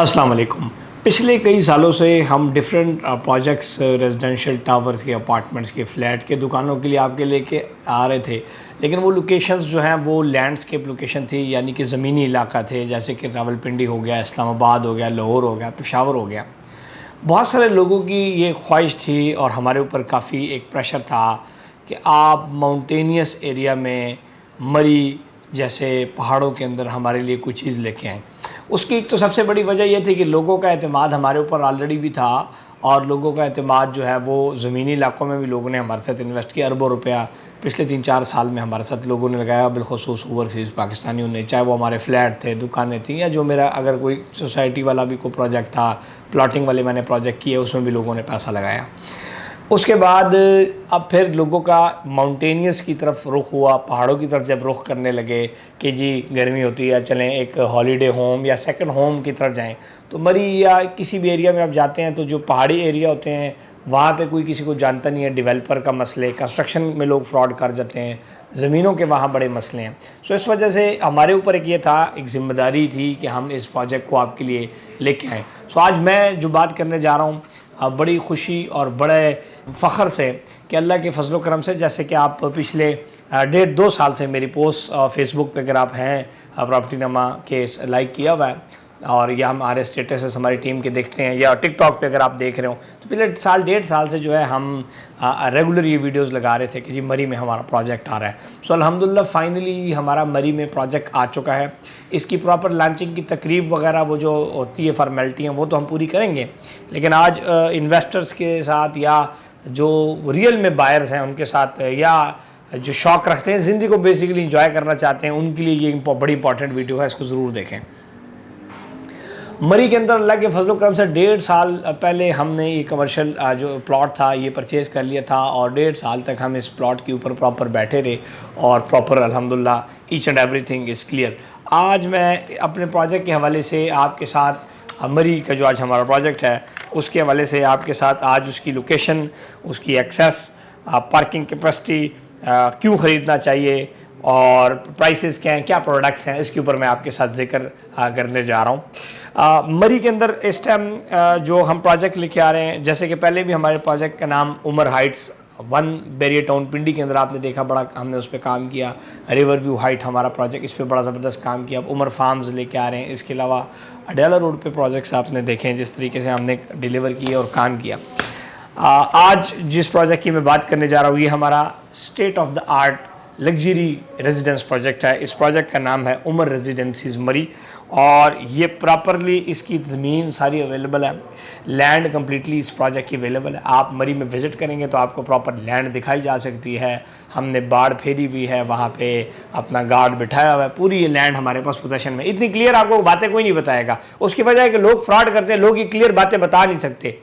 अस्सलाम वालेकुम। पिछले कई सालों से हम डिफरेंट प्रोजेक्ट्स रेजिडेंशियल टावर्स के अपार्टमेंट्स के फ़्लैट के दुकानों के लिए आपके लेके आ रहे थे, लेकिन वो लोकेशंस जो हैं वो लैंडस्केप लोकेशन थी, यानी कि ज़मीनी इलाका थे, जैसे कि रावलपिंडी हो गया, इस्लामाबाद हो गया, लाहौर हो गया, पेशावर हो गया। बहुत सारे लोगों की ये ख्वाहिश थी और हमारे ऊपर काफ़ी एक प्रेशर था कि आप माउंटेनियस एरिया में मरी जैसे पहाड़ों के अंदर हमारे लिए कोई चीज़ लेके आएँ। उसकी एक तो सबसे बड़ी वजह ये थी कि लोगों का एतमाद हमारे ऊपर ऑलरेडी भी था, और लोगों का एतमाद जो है वो ज़मीनी इलाकों में भी लोगों ने हमारे साथ इन्वेस्ट किया। अरबों रुपया पिछले 3-4 साल में हमारे साथ लोगों ने लगाया, बिलखुसूस ओवरसीज़ पाकिस्तानियों ने, चाहे वो हमारे फ्लैट थे, दुकानें थी, या जो मेरा अगर कोई सोसाइटी वाला भी कोई प्रोजेक्ट था, प्लॉटिंग वाले मैंने प्रोजेक्ट किए, उसमें भी लोगों ने पैसा लगाया। उसके बाद अब फिर लोगों का माउंटेनियस की तरफ रुख हुआ, पहाड़ों की तरफ जब रुख करने लगे कि जी गर्मी होती है, चलें एक हॉलीडे होम या सेकंड होम की तरफ जाएं, तो मरी या किसी भी एरिया में आप जाते हैं तो जो पहाड़ी एरिया होते हैं वहाँ पे कोई किसी को जानता नहीं है, डेवलपर का मसले, कंस्ट्रक्शन में लोग फ्रॉड कर जाते हैं, ज़मीनों के वहाँ बड़े मसले हैं। सो इस वजह से हमारे ऊपर एक ये था, एक ज़िम्मेदारी थी कि हम इस प्रोजेक्ट को आपके लिए लेके आएँ। सो आज मैं जो बात करने जा रहा हूँ, बड़ी खुशी और बड़े फ़ख्र से कि अल्लाह के फजल करम से, जैसे कि आप पिछले 1.5-2 साल से मेरी पोस्ट फेसबुक पे अगर आप हैं प्रॉपर्टी नमा के लाइक किया हुआ है, और या हमारे स्टेटस हमारी टीम के देखते हैं, या टिकटॉक पे अगर आप देख रहे हो, तो पिछले 1.5 साल से जो है हम रेगुलर ये वीडियोस लगा रहे थे कि जी मरी में हमारा प्रोजेक्ट आ रहा है। सो अल्हम्दुलिल्लाह फाइनली हमारा मरी में प्रोजेक्ट आ चुका है। इसकी प्रॉपर लॉन्चिंग की तकरीब वगैरह वो जो होती है फॉर्मेलिटी हैं वो तो हम पूरी करेंगे, लेकिन आज इन्वेस्टर्स के साथ या जो रियल में बायर्स हैं उनके साथ, या जो शौक़ रखते हैं ज़िंदगी को बेसिकली इंजॉय करना चाहते हैं, उनके लिए ये बड़ी इंपॉर्टेंट वीडियो है, इसको ज़रूर देखें। मरी के अंदर अल्लाह के फजल करम से 1.5 साल पहले हमने ये कमर्शियल जो प्लॉट था ये परचेज़ कर लिया था, और 1.5 साल तक हम इस प्लॉट के ऊपर प्रॉपर बैठे रहे, और प्रॉपर अल्हम्दुलिल्लाह each and everything is clear. आज मैं अपने प्रोजेक्ट के हवाले से आपके साथ मरी का जो आज हमारा प्रोजेक्ट है उसके हवाले से आपके साथ आज उसकी लोकेशन, उसकी एक्सेस, पार्किंग कैपेसिटी, क्यों ख़रीदना चाहिए और प्राइसेस क्या हैं, क्या प्रोडक्ट्स हैं, इसके ऊपर मैं आपके साथ जिक्र करने जा रहा हूँ। मरी के अंदर इस टाइम जो हम प्रोजेक्ट लेके आ रहे हैं, जैसे कि पहले भी हमारे प्रोजेक्ट का नाम उमर हाइट्स 1 बैरियर टाउन पिंडी के अंदर आपने देखा, बड़ा हमने उस पर काम किया। रिवर व्यू हाइट हमारा प्रोजेक्ट, इस पर बड़ा ज़बरदस्त काम किया। अब उमर फार्म्स लेके आ रहे हैं। इसके अलावा अडयाला रोड पे प्रोजेक्ट्स आपने देखे जिस तरीके से हमने डिलीवर किए और काम किया। आज जिस प्रोजेक्ट की मैं बात करने जा रहा हूँ ये हमारा state of the art luxury residence project है। इस प्रोजेक्ट का नाम है उमर रेजिडेंसीज मरी, और ये प्रॉपरली इसकी ज़मीन सारी अवेलेबल है, लैंड कम्प्लीटली इस प्रोजेक्ट की अवेलेबल है। आप मरी में विज़िट करेंगे तो आपको प्रॉपर लैंड दिखाई जा सकती है। हमने बाड़ फेरी हुई है, वहाँ पे अपना गार्ड बिठाया हुआ है, पूरी ये लैंड हमारे पास पोजेशन में। इतनी क्लियर आपको बातें कोई नहीं बताएगा, उसकी वजह है कि लोग फ्रॉड करते हैं, लोग ये क्लियर बातें बता नहीं सकते।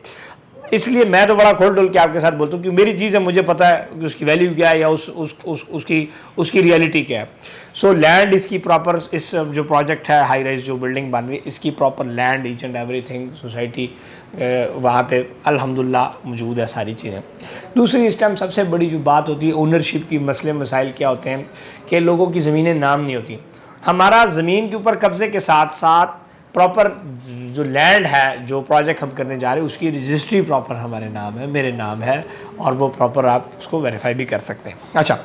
इसलिए मैं तो बड़ा खोल डोल के आपके साथ बोलता हूँ कि मेरी चीज़ है, मुझे पता है कि उसकी वैल्यू क्या है या उसकी रियलिटी क्या है। सो लैंड इसकी प्रॉपर, इस जो प्रोजेक्ट है हाई राइज जो बिल्डिंग बन रही है इसकी proper land each and everything society वहाँ पे अल्हम्दुलिल्लाह मौजूद है सारी चीज़ें। दूसरी इस टाइम सबसे बड़ी जो बात होती है ओनरशिप की, मसले मसाइल क्या होते हैं कि लोगों की ज़मीनें नाम नहीं होती। हमारा ज़मीन के ऊपर कब्ज़े के साथ साथ प्रॉपर जो लैंड है जो प्रोजेक्ट हम करने जा रहे हैं उसकी रजिस्ट्री प्रॉपर हमारे नाम है, मेरे नाम है, और वो प्रॉपर आप उसको वेरीफाई भी कर सकते हैं। अच्छा,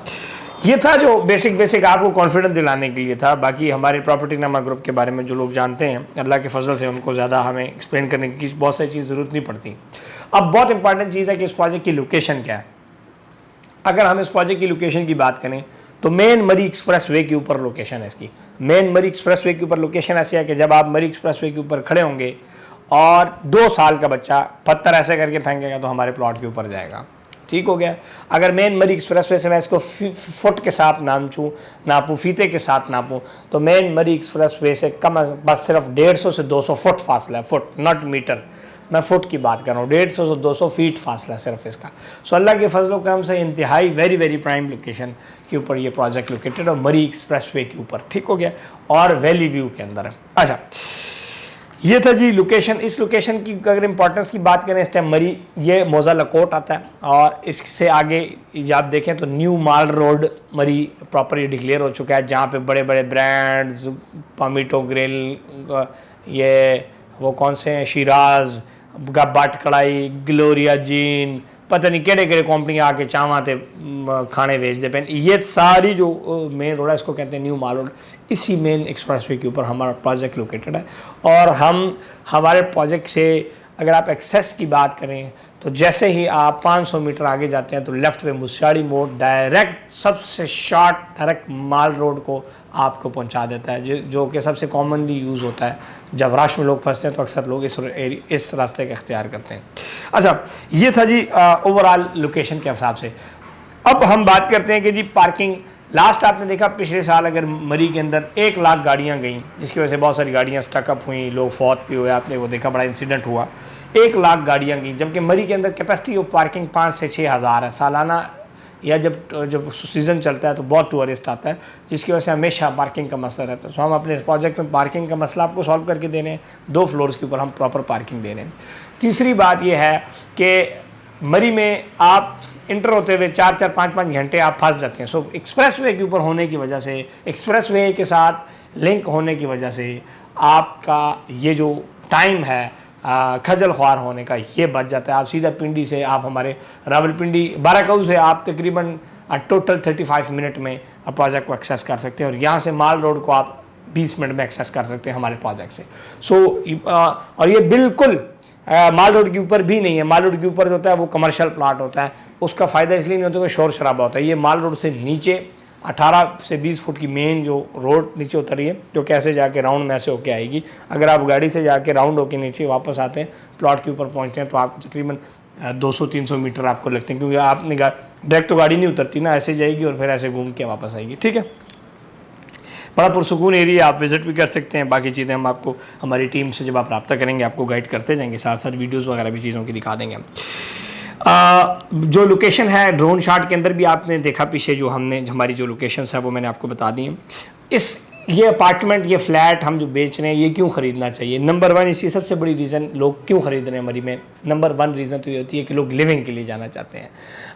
ये था जो बेसिक आपको कॉन्फिडेंस दिलाने के लिए था। बाकी हमारे प्रॉपर्टी नामा ग्रुप के बारे में जो लोग जानते हैं अल्लाह के फजल से उनको ज़्यादा हमें एक्सप्लेन करने की बहुत सारी चीज़ ज़रूरत नहीं पड़ती। अब बहुत इंपॉर्टेंट चीज़ है कि इस प्रोजेक्ट की लोकेशन क्या है। अगर हम इस प्रोजेक्ट की लोकेशन की बात करें तो मेन मरी एक्सप्रेस वे के ऊपर लोकेशन है इसकी। मेन मरी एक्सप्रेस वे के ऊपर लोकेशन ऐसी है कि जब आप मरी एक्सप्रेस वे के ऊपर खड़े होंगे और 2 साल का बच्चा पत्थर ऐसे करके फेंकेगा तो हमारे प्लॉट के ऊपर जाएगा। ठीक हो गया। अगर मेन मरी एक्सप्रेस वे से मैं इसको फुट के साथ नापूँ, फीते के साथ नापूँ, तो मेन मरी एक्सप्रेस वे से कम बस सिर्फ 150 से 200 फुट फासला है, फुट नॉट मीटर, मैं फ़ुट की बात कर रहा हूँ। 150 से 200 फीट फासला सिर्फ इसका। सो अल्लाह के फजल करम से इंतहाई वेरी प्राइम लोकेशन के ऊपर ये प्रोजेक्ट लोकेटेड और मरी एक्सप्रेस वे के ऊपर। ठीक हो गया, और वैली व्यू के अंदर है। अच्छा, ये था जी लोकेशन। इस लोकेशन की अगर इंपॉर्टेंस की बात करें इस टाइम मरी ये मौजा लकोट आता है, और इससे आगे आप देखें तो न्यू माल रोड मरी प्रॉपर ये डिक्लेयर हो चुका है, जहाँ पे बड़े बड़े ब्रांड्स, पामिटो ग्रिल, ये वो कौन से हैं, शिराज, बाट कढ़ाई, ग्लोरिया जीन, पता नहीं केड़े केड़े कंपनी आके चाहते खाने बेचते पे। ये सारी जो मेन रोड है इसको कहते हैं न्यू माल रोड। इसी मेन एक्सप्रेसवे के ऊपर हमारा प्रोजेक्ट लोकेटेड है। और हमारे प्रोजेक्ट से अगर आप एक्सेस की बात करें तो जैसे ही आप 500 मीटर आगे जाते हैं तो लेफ़्ट में मुस्याड़ी मोड़ डायरेक्ट सबसे शॉर्ट डायरेक्ट माल रोड को आपको पहुंचा देता है, जो कि सबसे कॉमनली यूज़ होता है जब रश में लोग फंसते हैं तो अक्सर लोग इस रास्ते का इख्तियार करते हैं। अच्छा, ये था जी ओवरऑल लोकेशन के हिसाब से। अब हम बात करते हैं कि जी पार्किंग। लास्ट आपने देखा पिछले साल अगर मरी के अंदर 1 लाख गाड़ियाँ गई, जिसकी वजह से बहुत सारी गाड़ियाँ स्टकअप हुई, लोग फौत भी हुए, आपने वो देखा, बड़ा इंसिडेंट हुआ। 1 लाख गाड़ियाँ गई, जबकि मरी के अंदर कैपेसिटी ऑफ पार्किंग 5 से 6 हज़ार है सालाना, या जब सीज़न चलता है तो बहुत टूरिस्ट आता है, जिसकी वजह से हमेशा पार्किंग का मसला रहता है। सो हम अपने प्रोजेक्ट में पार्किंग का मसला आपको सॉल्व करके दे रहे हैं। 2 फ्लोर्स के ऊपर हम प्रॉपर पार्किंग दे रहे हैं। तीसरी बात यह है कि मरी में आप इंटर होते हुए 4-4, 5-5 घंटे आप फंस जाते हैं। सो एक्सप्रेसवे के ऊपर होने की वजह से, एक्सप्रेसवे के साथ लिंक होने की वजह से आपका ये जो टाइम है खजल ख्वार होने का, ये बच जाता है। आप सीधा पिंडी से, आप हमारे रावलपिंडी बाराकाऊ से आप तकरीबन टोटल 35 मिनट में प्रोजेक्ट को एक्सेस कर सकते हैं, और यहाँ से माल रोड को आप 20 मिनट में एक्सेस कर सकते हैं हमारे प्रोजेक्ट से। सो और ये बिल्कुल माल रोड के ऊपर भी नहीं है। माल रोड के ऊपर जो होता है वो कमर्शियल प्लाट होता है, उसका फ़ायदा इसलिए नहीं होता कि शोर शराबा होता है। ये माल रोड से नीचे 18 से 20 फुट की मेन जो रोड नीचे उतर रही है, जो कैसे जाके राउंड में ऐसे होके आएगी। अगर आप गाड़ी से जाके राउंड होके नीचे वापस आते हैं, प्लॉट के ऊपर पहुंचते हैं, तो आपको तकरीबन 200-300 मीटर आपको लगते हैं, क्योंकि आपने डायरेक्ट तो गाड़ी नहीं उतरती ना, ऐसे जाएगी और फिर ऐसे घूम के वापस आएगी। ठीक है, बड़ा पुरसुकून एरिया, आप विज़िट भी कर सकते हैं। बाकी चीज़ें हम आपको हमारी टीम से जब आप रब्ता करेंगे आपको गाइड करते जाएंगे, साथ साथ वीडियोज़ वगैरह भी चीज़ों की दिखा देंगे। जो लोकेशन है ड्रोन शॉट के अंदर भी आपने देखा पीछे, जो हमने हमारी जो लोकेशंस है वो मैंने आपको बता दी हैं। ये अपार्टमेंट, ये फ्लैट हम जो बेच रहे हैं, ये क्यों ख़रीदना चाहिए? नंबर 1 इसकी सबसे बड़ी रीज़न लोग क्यों ख़रीद रहे हैं मरी में, नंबर 1 रीज़न तो ये होती है कि लोग लिविंग के लिए जाना चाहते हैं।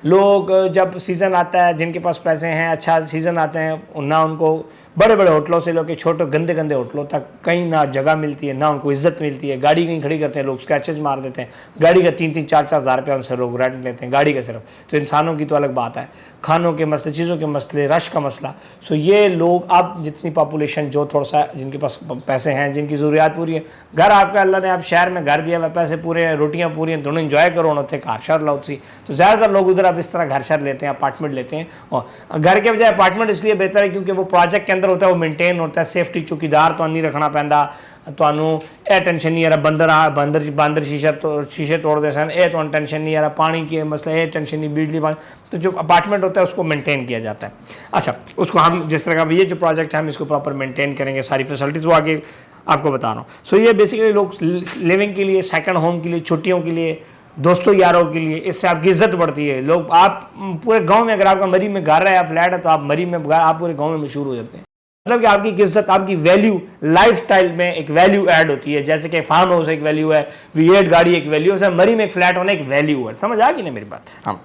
लोग जब सीज़न आता है, जिनके पास पैसे हैं, अच्छा सीज़न आते हैं ना, उनको बड़े बड़े होटलों से लेकर छोटे गंदे गंदे होटलों तक कहीं ना जगह मिलती है, ना उनको इज्जत मिलती है। गाड़ी कहीं खड़ी करते हैं लोग, स्क्रैचेज मार देते हैं, गाड़ी का 3-3, 4-4 हज़ार रुपया उनसे लोग रेंट लेते हैं गाड़ी का सिर्फ। तो इंसानों की तो अलग बात है, खानों के मसले, चीज़ों के मसले, रश का मसला। सो ये लोग, अब जितनी पॉपुलेशन जो थोड़ा सा जिनके पास पैसे हैं, जिनकी ज़रूरियात पूरी है, घर आपका अल्लाह ने आप शहर में घर दिया हुआ, पैसे पूरे हैं, रोटियाँ पूरी हैं, दोनों इंजॉय करो उन्होंने घर शहर लो सी। तो ज़्यादातर लोग उधर अब इस तरह घर शहर लेते हैं, अपार्टमेंट लेते हैं। और घर के बजाय अपार्टमेंट इसलिए बेहतर है क्योंकि वो प्रोजेक्ट के अंदर होता है, वो मेनटेन होता है, सेफ्टी चौकीदार तो नहीं रखना पैंदा, ਤੁਹਾਨੂੰ ਇਹ टेंशन नहीं आ रहा बंदर शीशे तोड़ दे सन, ये तो टेंशन नहीं आ रहा, पानी के मसले ये टेंशन नहीं, बिजली पानी। तो जो अपार्टमेंट होता है उसको मेंटेन किया जाता है। अच्छा, उसको हम जिस तरह का ये जो प्रोजेक्ट है हम इसको प्रॉपर मेंटेन करेंगे, सारी फैसिलिटीज़ वो आगे आपको बता रहा हूँ। सो ये बेसिकली लोग लिविंग के लिए, सेकंड होम के लिए, छुट्टियों के लिए, दोस्तों यारों के लिए, इससे आपकी इज्जत बढ़ती है। लोग, आप पूरे गाँव में, अगर आपका मरी में घर है या फ्लैट है, तो आप मरी में आप पूरे गाँव में मशहूर हो जाते हैं। मतलब कि आपकी इज्जत, आपकी वैल्यू, लाइफस्टाइल में एक वैल्यू ऐड होती है। जैसे कि फार्म हाउस एक वैल्यू है, V8 गाड़ी एक वैल्यू है, मरी में एक फ्लैट होना एक वैल्यू है। समझ आ गई ना मेरी बात? हाँ।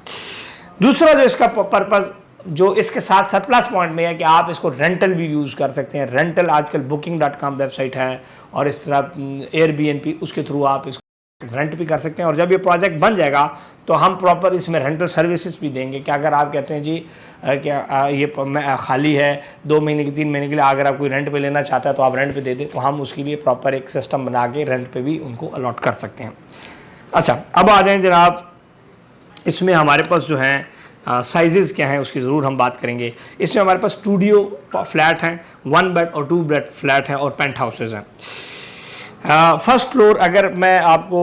दूसरा जो इसका पर्पज़ जो इसके साथ साथ प्लस पॉइंट में है कि आप इसको रेंटल भी यूज़ कर सकते हैं। रेंटल आजकल booking.com वेबसाइट है, और इस तरह Airbnb, उसके थ्रू आप इसको रेंट भी कर सकते हैं। और जब ये प्रोजेक्ट बन जाएगा तो हम प्रॉपर इसमें रेंटल सर्विसेज भी देंगे कि अगर आप कहते हैं जी क्या ये खाली है 2 महीने की, 3 महीने के लिए, अगर आप कोई रेंट पे लेना चाहता है तो आप रेंट पे दे दें, तो हम उसके लिए प्रॉपर एक सिस्टम बना के रेंट पे भी उनको अलॉट कर सकते हैं। अच्छा, अब आ जाएँ जनाब, इसमें हमारे पास जो है साइजेज़ क्या हैं उसकी ज़रूर हम बात करेंगे। इसमें हमारे पास स्टूडियो फ्लैट हैं, 1 बेड और 2 बेड फ्लैट हैं, और पेंट हाउसेज़ हैं। फर्स्ट फ्लोर अगर मैं आपको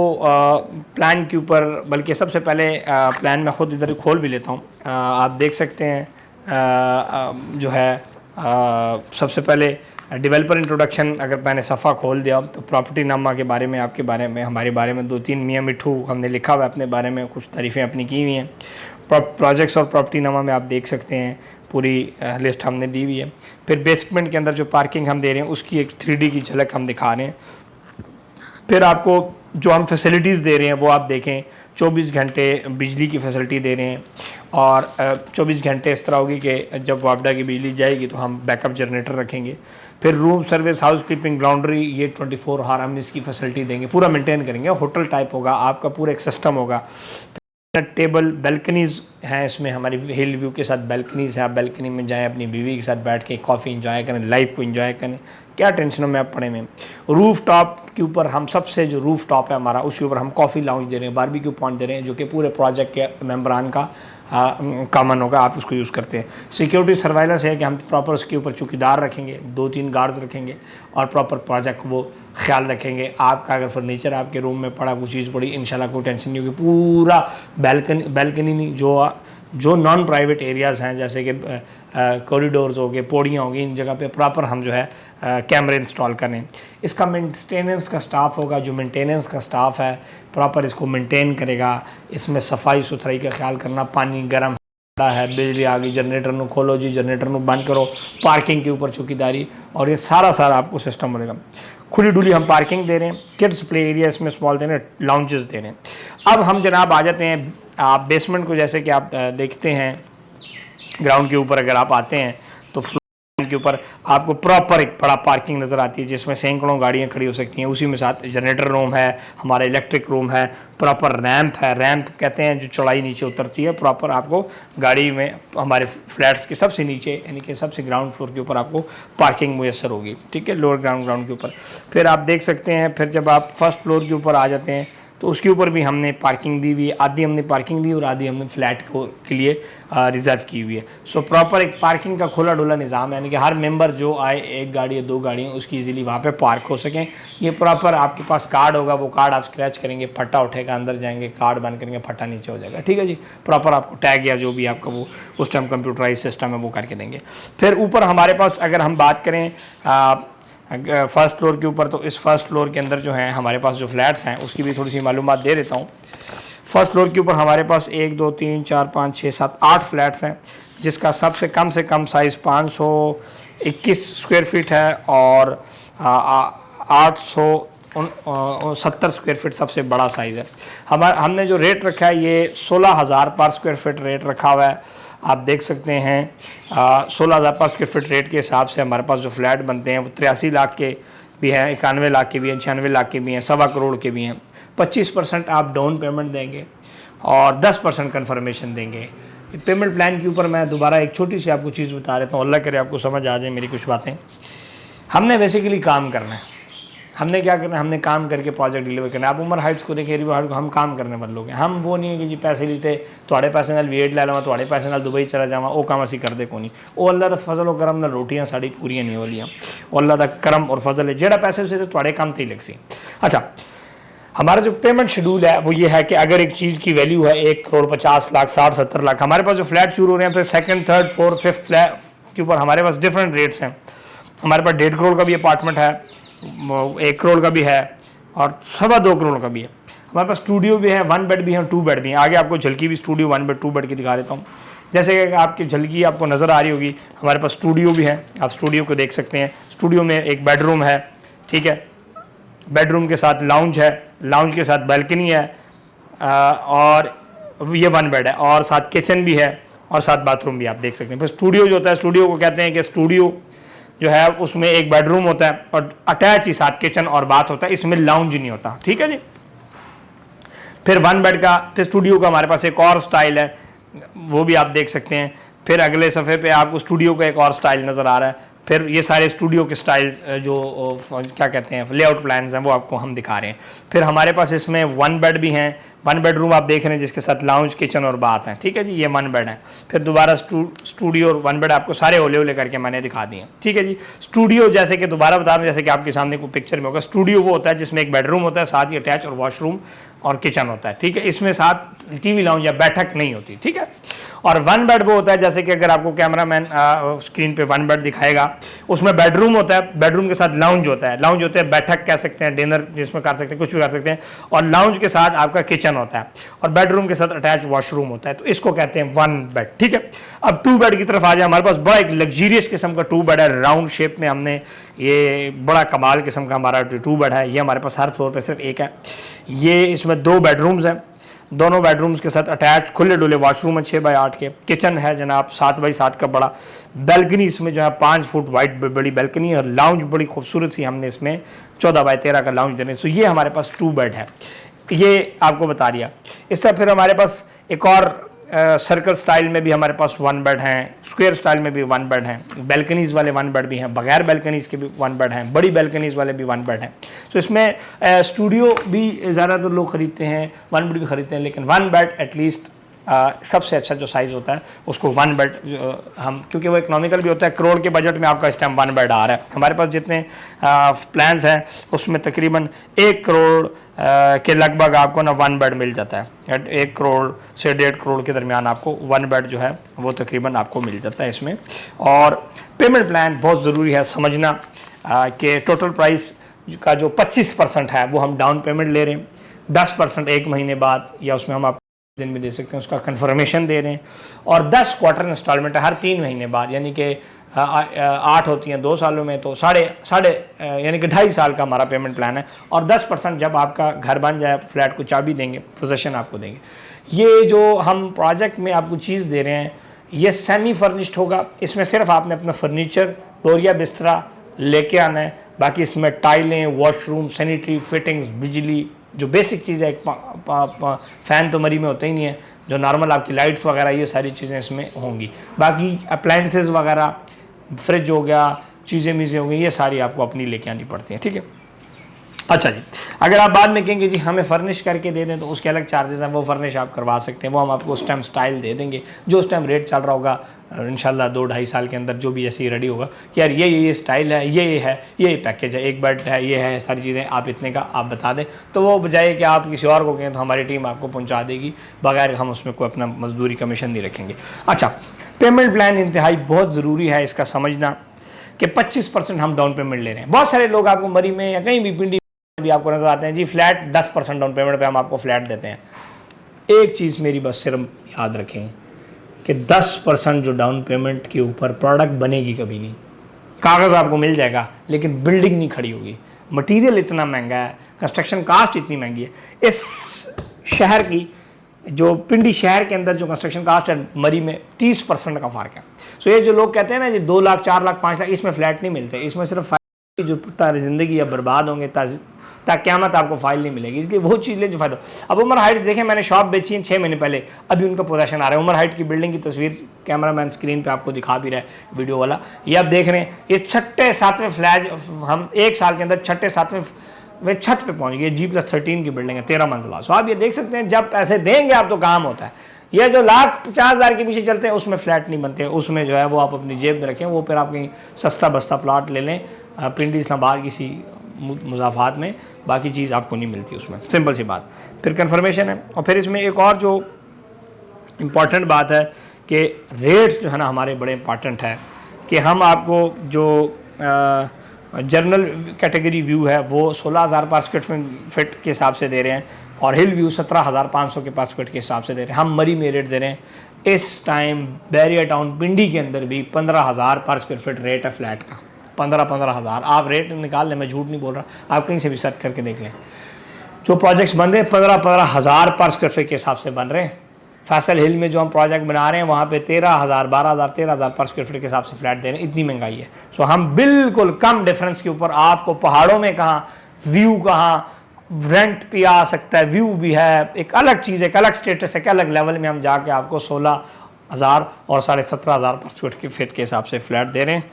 प्लान के ऊपर, बल्कि सबसे पहले प्लान में ख़ुद इधर खोल भी लेता हूँ, आप देख सकते हैं जो है सबसे पहले डेवलपर इंट्रोडक्शन अगर मैंने सफ़ा खोल दिया तो प्रॉपर्टी नामा के बारे में, आपके बारे में, हमारे बारे में 2-3 मियाँ मिठू हमने लिखा हुआ है अपने बारे में, कुछ तारीफ़ें अपनी की हुई हैं। प्रोजेक्ट्स और प्रॉपर्टी नामा में आप देख सकते हैं पूरी लिस्ट हमने दी हुई है। फिर बेसमेंट के अंदर जो पार्किंग हम दे रहे हैं उसकी एक 3D की झलक हम दिखा रहे हैं। फिर आपको जो हम फैसिलिटीज़ दे रहे हैं वो आप देखें, 24 घंटे बिजली की फैसिलिटी दे रहे हैं, और 24 घंटे इस तरह होगी कि जब वापडा की बिजली जाएगी तो हम बैकअप जनरेटर रखेंगे। फिर room service, house keeping, laundry, ये 24 आवर हम इसकी फैसिलिटी देंगे, पूरा मेंटेन करेंगे, होटल टाइप होगा आपका, पूरा एक सिस्टम होगा। टेबल, बैल्कनीज़ हैं इसमें हमारी हिल व्यू के साथ बैल्कनीज़ है, आप बैल्कनी में जाएं अपनी बीवी के साथ बैठ के कॉफ़ी इंजॉय करें, लाइफ को इंजॉय करें, क्या टेंशनों में आप पड़े में। रूफ टॉप के ऊपर हम सबसे जो रूफ टॉप है हमारा, उसके ऊपर हम कॉफ़ी लाउंज दे रहे हैं, बारबेक्यू पॉइंट दे रहे हैं, जो कि पूरे प्रोजेक्ट के मेम्बरान का कॉमन होगा, आप उसको यूज़ करते हैं। सिक्योरिटी सर्वाइलेंस है कि हम प्रॉपर उसके ऊपर चौकीदार रखेंगे, 2-3 गार्ड्स रखेंगे और प्रॉपर प्रोजेक्ट वो ख्याल रखेंगे। आपका अगर फर्नीचर आपके रूम में पड़ा, कोई चीज़ पड़ी, इंशाल्लाह कोई टेंशन नहीं होगी। पूरा बैल्कनी नहीं, जो नॉन प्राइवेट एरियाज़ हैं जैसे कि कॉरिडोर्स हो गए, पौड़ियाँ होगी, इन जगह पे प्रॉपर हम जो है कैमरे इंस्टॉल करें। इसका मेंटेनेंस का स्टाफ होगा, जो मेंटेनेंस का स्टाफ है प्रॉपर इसको मेंटेन करेगा। इसमें सफाई सुथराई का ख्याल करना, पानी गर्म है, बिजली आ गई, जनरेटर नु खोलो जी, जनरेटर नु बंद करो, पार्किंग के ऊपर चौकीदारी, और ये सारा आपको सिस्टम बनेगा। खुली डुली हम पार्किंग दे रहे हैं, किड्स प्ले एरिया इसमें स्मॉल दे रहे हैं, लाउंजेस दे रहे हैं। अब हम जनाब आ जाते हैं आप बेसमेंट को, जैसे कि आप देखते हैं ग्राउंड के ऊपर अगर आप आते हैं तो के ऊपर आपको प्रॉपर एक बड़ा पार्किंग नज़र आती है, जिसमें सैकड़ों गाड़ियाँ खड़ी हो सकती हैं। उसी में साथ जनरेटर रूम है, हमारा इलेक्ट्रिक रूम है, प्रॉपर रैंप है, रैंप कहते हैं जो चौड़ाई नीचे उतरती है, प्रॉपर आपको गाड़ी में हमारे फ्लैट्स के सबसे नीचे यानी कि सबसे ग्राउंड फ्लोर के ऊपर आपको पार्किंग मुयसर होगी, ठीक है, लोअर ग्राउंड के ऊपर। फिर आप देख सकते हैं, फिर जब आप फर्स्ट फ्लोर के ऊपर आ जाते हैं तो उसके ऊपर भी हमने पार्किंग दी हुई है, आधी हमने पार्किंग दी और आधी हमने फ्लैट के लिए रिज़र्व की हुई है। सो प्रॉपर एक पार्किंग का खुला डुला निज़ाम है, यानी कि हर मेंबर जो आए, एक गाड़ी या 2 गाड़ियाँ उसकी इजीली वहाँ पे पार्क हो सकें। ये प्रॉपर आपके पास कार्ड होगा, वो कार्ड आप स्क्रैच करेंगे, फट्टा उठेगा, अंदर जाएंगे, कार्ड बंद करेंगे, फट्टा नीचे हो जाएगा, ठीक है जी। प्रॉपर आपको टैग या जो भी आपका वो उस टाइम कंप्यूटराइज सिस्टम है वो करके देंगे। फिर ऊपर हमारे पास अगर हम बात करें फर्स्ट फ्लोर के ऊपर, तो इस फर्स्ट फ्लोर के अंदर जो है हमारे पास जो फ्लैट्स हैं उसकी भी थोड़ी सी मालूमात दे देता हूँ। फर्स्ट फ्लोर के ऊपर हमारे पास 1 2 3 4 5 6 7 8 फ्लैट्स हैं, जिसका सबसे कम से कम साइज़ 521 स्क्वायर फीट है और 870 स्क्वायर फीट सबसे बड़ा साइज़ है। हमने जो रेट रखा है ये 16,000 पर स्क्वायर फीट रेट रखा हुआ है। आप देख सकते हैं 16,000 पर स्क्वायर फीट रेट के हिसाब से हमारे पास जो फ्लैट बनते हैं वो 83 लाख के भी हैं, 91 लाख के भी हैं, 96 लाख के भी हैं, 1.25 करोड़ के भी हैं। 25% आप डाउन पेमेंट देंगे और 10% कन्फर्मेशन देंगे। पेमेंट प्लान के ऊपर मैं दोबारा एक छोटी सी आपको चीज़ बता देता हूँ, अल्लाह करे आपको समझ आ जाए मेरी कुछ बातें। हमने बेसिकली काम करना है, हमने क्या करना है, हमने काम करके प्रोजेक्ट डिलीवर करना है। आप उमर हाइट्स को देखिए, रिवर हाइट को, हम काम करने वाले लोग हैं। हम वो नहीं है कि जी पैसे लेते थोड़े पैसे नाल वेट लै लवां, थोड़े पैसे नाल दुबई चला जावां, वो काम असीं करदे कोई नहीं। वो अल्लाह दा फजल और करम नाल रोटियां साड़ी पूरियां नहीं होलियां, वो अल्लाह दा करम और फजल है, जेड़ा पैसे उसे तो थोड़े काम ते ही लग सी। अच्छा, हमारा जो पेमेंट शेड्यूल है वो ये है कि अगर एक चीज़ की वैल्यू है 1 करोड़ 50 लाख 60-70 लाख, हमारे पास जो फ्लैट शुरू हो रहे हैं, फिर second third fourth fifth flat के ऊपर हमारे पास डिफरेंट रेट्स हैं। हमारे पास 1.5 करोड़ का भी अपार्टमेंट है, 1 करोड़ का भी है और 2.25 करोड़ का भी है। हमारे पास स्टूडियो भी है, 1 बेड भी है, 2 बेड भी है। आगे आपको झलकी भी स्टूडियो 1 बेड 2 बेड की दिखा देता हूँ। जैसे कि आपकी झलकी आपको नज़र आ रही होगी, हमारे पास स्टूडियो भी है, आप स्टूडियो को देख सकते हैं। स्टूडियो में एक बेडरूम है, ठीक है, बेडरूम के साथ लाउंज है, लाउंज के साथ बैल्कनी है और ये 1 बेड है और साथ किचन भी है और साथ बाथरूम भी आप देख सकते हैं। फिर स्टूडियो जो होता है, स्टूडियो को कहते हैं कि स्टूडियो जो है उसमें एक बेडरूम होता है और अटैच ही साथ किचन और बाथ होता है, इसमें लाउंज नहीं होता, ठीक है जी। फिर 1 बेड का, फिर स्टूडियो का हमारे पास एक और स्टाइल है, वो भी आप देख सकते हैं। फिर अगले सफ़े पे आपको स्टूडियो का एक और स्टाइल नज़र आ रहा है। फिर ये सारे स्टूडियो के स्टाइल जो क्या कहते हैं लेआउट प्लान्स हैं वो आपको हम दिखा रहे हैं। फिर हमारे पास इसमें 1 बेड भी हैं, 1 बेडरूम आप देख रहे हैं जिसके साथ लाउंज किचन और बाथ है, ठीक है जी, ये 1 बेड है। फिर दोबारा स्टूडियो और 1 बेड आपको सारे होले होले करके मैंने दिखा दिए, ठीक है जी। स्टूडियो जैसे कि दोबारा बता रहा हूँ, जैसे कि आपके सामने कोई पिक्चर में होगा, स्टूडियो वो होता है जिसमें एक बेडरूम होता है, साथ ही अटैच और वॉशरूम और किचन होता है, ठीक है। इसमें साथ टीवी लाउंज या बैठक नहीं होती, ठीक है। और 1 बेड वो होता है जैसे कि अगर आपको कैमरामैन स्क्रीन पे 1 बेड दिखाएगा, उसमें बेडरूम होता है, बेडरूम के साथ लाउंज होता है, लाउंज होते हैं बैठक कह सकते हैं, डिनर जिसमें कर सकते हैं, कुछ भी कर सकते हैं, और लाउंज के साथ आपका किचन होता है और बेडरूम के साथ अटैच वॉशरूम होता है, तो इसको कहते हैं 1 बेड, ठीक है। अब 2 बेड की तरफ आ जाए, हमारे पास बड़ा एक लग्जीरियस किस्म का 2 बेड है, राउंड शेप में हमने ये बड़ा कमाल किस्म का हमारा 2 बेड है। ये हमारे पास हर फ्लोर पे सिर्फ एक है। ये इसमें 2 बेडरूम्स हैं, दोनों बेडरूम्स के साथ अटैच खुले डुले वॉशरूम है 6x8 के, किचन है जनाब 7x7 का बड़ा, बैल्कनी इसमें जो है 5 फुट वाइड बड़ी बैल्कनी और लाउंज बड़ी खूबसूरत सी हमने इसमें 14x13 का लाउंज देने। सो ये हमारे पास 2 बेड है, ये आपको बता दिया। इस तरह फिर हमारे पास एक और सर्कल स्टाइल में भी हमारे पास 1 बेड हैं, स्क्वायर स्टाइल में भी 1 बेड हैं, बैल्कनीज़ वाले 1 बेड भी हैं, बगैर बैल्कनीज़ के भी 1 बेड हैं, बड़ी बैल्कनीज़ वाले भी 1 बेड हैं। तो इसमें स्टूडियो भी ज़्यादातर लोग ख़रीदते हैं, 1 बेड भी ख़रीदते हैं, लेकिन 1 बेड एटलीस्ट सबसे अच्छा जो साइज़ होता है उसको 1 बेड हम, क्योंकि वो इकोनॉमिकल भी होता है। करोड़ के बजट में आपका इस टाइम 1 बेड आ रहा है। हमारे पास जितने प्लान्स हैं उसमें तकरीबन 1 करोड़ के लगभग आपको ना 1 बेड मिल जाता है। 1 करोड़ से 1.5 करोड़ के दरमियान आपको 1 बेड जो है वो तकरीबन आपको मिल जाता है इसमें। और पेमेंट प्लान बहुत ज़रूरी है समझना कि टोटल प्राइस का जो 25% है वो हम डाउन पेमेंट ले रहे हैं, 10% 1 महीने बाद या उसमें हम आप दिन में दे सकते हैं, उसका कंफर्मेशन दे रहे हैं, और 10 क्वार्टर इंस्टॉलमेंट है हर 3 महीने बाद, यानी कि 8 होती हैं 2 सालों में, तो साढ़े यानी कि 2.5 साल का हमारा पेमेंट प्लान है। और 10% जब आपका घर बन जाए, फ्लैट को चाबी देंगे, पोजेसन आपको देंगे। ये जो हम प्रोजेक्ट में आपको चीज़ दे रहे हैं ये सेमी फर्निश्ड होगा, इसमें सिर्फ आपने अपना फर्नीचर, बोरिया बिस्तरा लेके आना है, बाकी इसमें टाइलें, वॉशरूम, सैनिटरी फिटिंग्स, बिजली, जो बेसिक चीज़ है, फ़ैन तो मरी में होता ही नहीं है, जो नॉर्मल आपकी लाइट्स वगैरह ये सारी चीज़ें इसमें होंगी। बाकी अप्लाइंसेस वगैरह, फ्रिज हो गया, चीज़ें हो गई, ये सारी आपको अपनी लेके आनी पड़ती हैं, ठीक है। अच्छा जी, अगर आप बाद में कहेंगे जी हमें फर्निश करके दे दें तो उसके अलग चार्जेस हैं, वो फर्निश आप करवा सकते हैं, वो हम आपको उस टाइम स्टाइल दे देंगे जो उस टाइम रेट चल रहा होगा, इंशाल्लाह 2-2.5 साल के अंदर जो भी ऐसी रेडी होगा कि यार ये स्टाइल है, ये है, ये पैकेज है, 1 बेड है, ये है, सारी चीज़ें आप इतने का आप बता दें, तो वो बजाय कि आप किसी और को कहें तो हमारी टीम आपको पहुँचा देगी, बगैर हम उसमें कोई अपना मजदूरी कमीशन नहीं रखेंगे। अच्छा, पेमेंट प्लान इंतहाई बहुत ज़रूरी है इसका समझना कि 25% हम डाउन पेमेंट ले रहे हैं। बहुत सारे लोग आपको मरी में या कहीं भी पिंडी भी आपको नजर आते हैं जी फ्लैट 10% डाउन पेमेंट पे हम आपको फ्लैट देते हैं। एक चीज़ मेरी बस सिर्फ याद रखें कि 10% जो डाउन पेमेंट के ऊपर प्रोडक्ट बनेगी कभी नहीं। कागज़ आपको मिल जाएगा लेकिन बिल्डिंग नहीं खड़ी होगी, मटेरियल इतना महंगा है, कंस्ट्रक्शन कास्ट इतनी महंगी है। इस शहर की जो पिंडी शहर के अंदर जो कंस्ट्रक्शन कास्ट है मरी में 30% का फ़र्क है। सो ये जो लोग कहते हैं ना जी 2 लाख 4 लाख 5 लाख, इसमें फ्लैट नहीं मिलते, इसमें सिर्फ जो तारी ज़िंदगी अब बर्बाद होंगे ताकि क़यामत आपको फाइल नहीं मिलेगी, इसलिए वो चीज़ ले जो फ़ायदा। अब उमर हाइट्स देखें, मैंने शॉप बेची है 6 महीने पहले, अभी उनका पोजेसन आ रहा है। उमर हाइट की बिल्डिंग की तस्वीर कैमरामैन स्क्रीन पे आपको दिखा भी रहा है वीडियो वाला, ये आप देख रहे हैं। ये 6-7वें फ्लैट हम 1 साल के अंदर 6-7वें छत पे पहुँच गए। G+13 की बिल्डिंग है, 13 मंजिला। सो आप ये देख सकते हैं जब पैसे देंगे आप तो काम होता है। ये जो 1,50,000 के पीछे चलते हैं उसमें फ्लैट नहीं बनते, उसमें जो है वो आप अपनी जेब में रखें, वो फिर आप कहीं सस्ता बस्ता प्लाट ले लें पिंडी इस्लामाबाद किसी मुजाफात में, बाकी चीज़ आपको नहीं मिलती उसमें, सिंपल सी बात। फिर कंफर्मेशन है। और फिर इसमें एक और जो इम्पॉर्टेंट बात है कि रेट्स जो है ना हमारे बड़े इम्पॉर्टेंट है कि हम आपको जो जर्नल कैटेगरी व्यू है वो 16,000 पर स्क्वायर फिट के हिसाब से दे रहे हैं, और हिल व्यू 17,500 के पास स्क्वायर के हिसाब से दे रहे हैं। हम मरी में रेट दे रहे हैं इस टाइम बैरियर टाउन पिंडी के अंदर भी 15,000 पर स्क्वायर फिट रेट है फ्लैट का। 15,000 आप रेट निकाल लें, मैं झूठ नहीं बोल रहा, आप कहीं से भी सर्च करके देख लें। जो प्रोजेक्ट्स बन रहे हैं 15,000 पर स्क्वायर फीट के हिसाब से बन रहे हैं। फैसल हिल में जो हम प्रोजेक्ट बना रहे हैं वहाँ पे 13,000, 12,000, 13,000 पर स्क्वायर फीट के हिसाब से फ्लैट दे रहे हैं। इतनी महंगाई है। सो हम बिल्कुल कम डिफरेंस के ऊपर आपको पहाड़ों में कहाँ, व्यू कहाँ, रेंट पे आ सकता है, व्यू भी है, एक अलग चीज़, एक अलग स्टेटस, एक अलग लेवल में हम जाके आपको 16,000 और 17,500 पर स्क्वायर फीट के हिसाब से फ्लैट दे रहे हैं।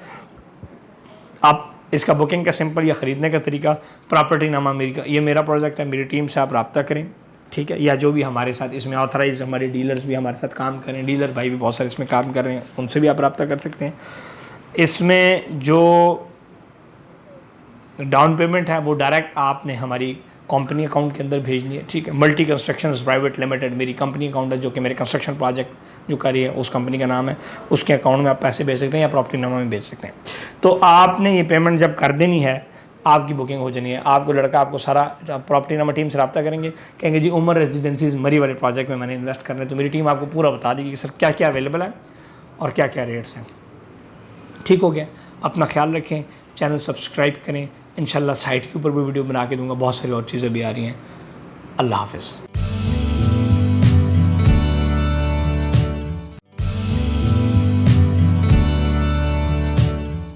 आप इसका बुकिंग का सिंपल या ख़रीदने का तरीका, प्रॉपर्टी नामा मेरी का, ये मेरा प्रोजेक्ट है, मेरी टीम से आप रब्ता करें, ठीक है, या जो भी हमारे साथ इसमें ऑथराइज हमारे डीलर्स भी हमारे साथ काम करें, डीलर भाई भी बहुत सारे इसमें काम कर रहे हैं, उनसे भी आप रब्ता कर सकते हैं। इसमें जो डाउन पेमेंट है वो डायरेक्ट आपने हमारी कंपनी अकाउंट के अंदर भेजनी है, ठीक है। मल्टी कंस्ट्रक्शंस प्राइवेट लिमिटेड मेरी कंपनी अकाउंट है, जो कि मेरे कंस्ट्रक्शन प्रोजेक्ट जो करी है उस कंपनी का नाम है, उसके अकाउंट में आप पैसे भेज सकते हैं या प्रॉपर्टी नामा में भेज सकते हैं। तो आपने ये पेमेंट जब कर देनी है, आपकी बुकिंग हो जानी है। आपको लड़का आपको सारा प्रॉपर्टी नामा टीम से रब्ता करेंगे, कहेंगे जी उमर रेजिडेंसीज मरी वाले प्रोजेक्ट में मैंने इन्वेस्ट करना है, तो मेरी टीम आपको पूरा बता देगी कि सर क्या क्या अवेलेबल है और क्या क्या रेट्स हैं। ठीक हो गया। अपना ख्याल रखें, चैनल सब्सक्राइब करें, इंशाल्लाह साइट के ऊपर भी वीडियो बना के दूंगा, बहुत सारी और चीज़ें भी आ रही हैं। अल्लाह हाफ़िज़।